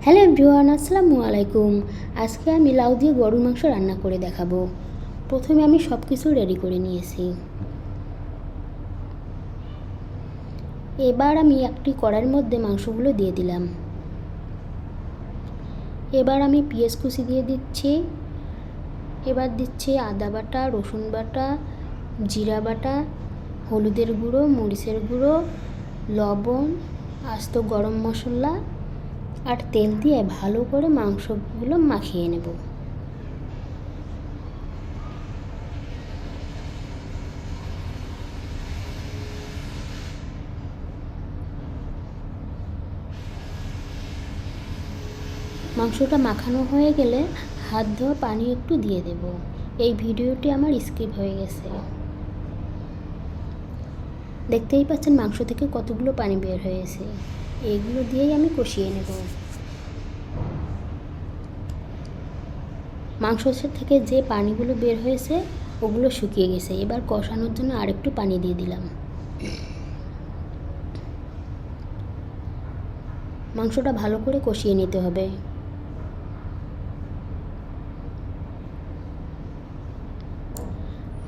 Hello everyone, আসসালামু আলাইকুম। আজকে আমি লাউ দিয়ে গরুর মাংস রান্না করে দেখাবো। প্রথমে আমি সব কিছু রেডি করে নিয়েছি। এবার আমি একটি কড়াইয়ের মধ্যে মাংসগুলো দিয়ে দিলাম। এবার আমি পেঁয়াজ কুচি দিয়ে দিচ্ছি। এবার দিচ্ছি আদা বাটা, রসুন বাটা, জিরা বাটা, হলুদের গুঁড়ো, মরিচের গুঁড়ো, লবণ, আস্ত গরম মশলা আর তেল দিয়ে ভালো করে মাংসগুলো মাখিয়ে নেব। মাংসটা মাখানো হয়ে গেলে হাত ধোয়া পানি একটু দিয়ে দেব। এই ভিডিওটি আমার স্কিপ হয়ে গেছে। দেখতেই পাচ্ছেন মাংস থেকে কতগুলো পানি বের হয়েছে। এইগুলো দিয়েই আমি কষিয়ে নেব। মাংস থেকে যে পানিগুলো বের হয়েছে ওগুলো শুকিয়ে গেছে। এবার কষানোর জন্য আরেকটু পানি দিয়ে দিলাম। মাংসটা ভালো করে কষিয়ে নিতে হবে।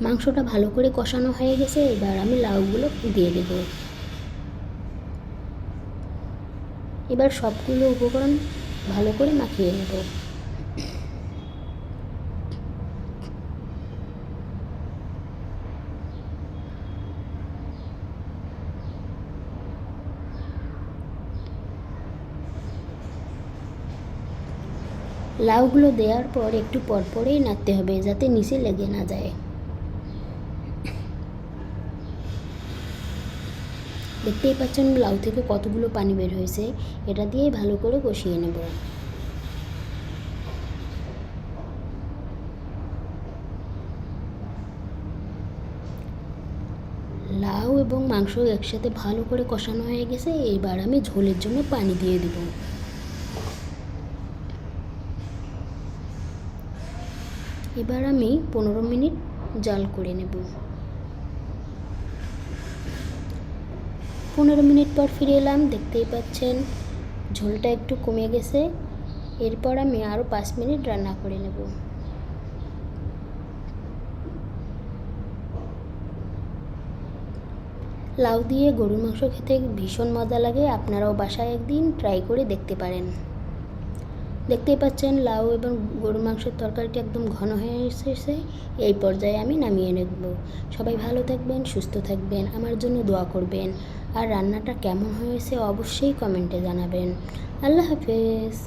মাংসটা ভালো করে কষানো হয়ে গেছে। এবার আমি লাউগুলো দিয়ে দেব। এবার সবগুলো উপকরণ ভালো করে মাখিয়ে নেব। লাউগুলো দেওয়ার পর একটু পরপরেই নাড়তে হবে যাতে নিচে লেগে না যায়। দেখতেই পাচ্ছেন লাউ থেকে কতগুলো পানি বের হয়েছে। এটা দিয়ে ভালো করে কষিয়ে নেব। লাউ এবং মাংস একসাথে ভালো করে কষানো হয়ে গেছে। এবার আমি ঝোলের জন্য পানি দিয়ে দেব। এবার আমি 15 মিনিট জাল করে নেব। 15 মিনিট পর ফিরে এলাম। দেখতেই পাচ্ছেন ঝোলটা একটু কমে গেছে। এরপর আমি আরও 5 মিনিট রান্না করে নেব। লাউ দিয়ে গরুর মাংস খেতে ভীষণ মজা লাগে। আপনারাও বাসায় একদিন ট্রাই করে দেখতে পারেন। দেখতেই পাচ্ছেন লাউ এবং গরুর মাংসের তরকারিটি একদম ঘন হয়ে এসেছে। এই পর্যায়ে আমি নামিয়ে নেব। সবাই ভালো থাকবেন, সুস্থ থাকবেন, আমার জন্য দোয়া করবেন। আর রান্নাটা কেমন হয়েছে অবশ্যই কমেন্টে জানাবেন। আল্লাহ হাফেজ।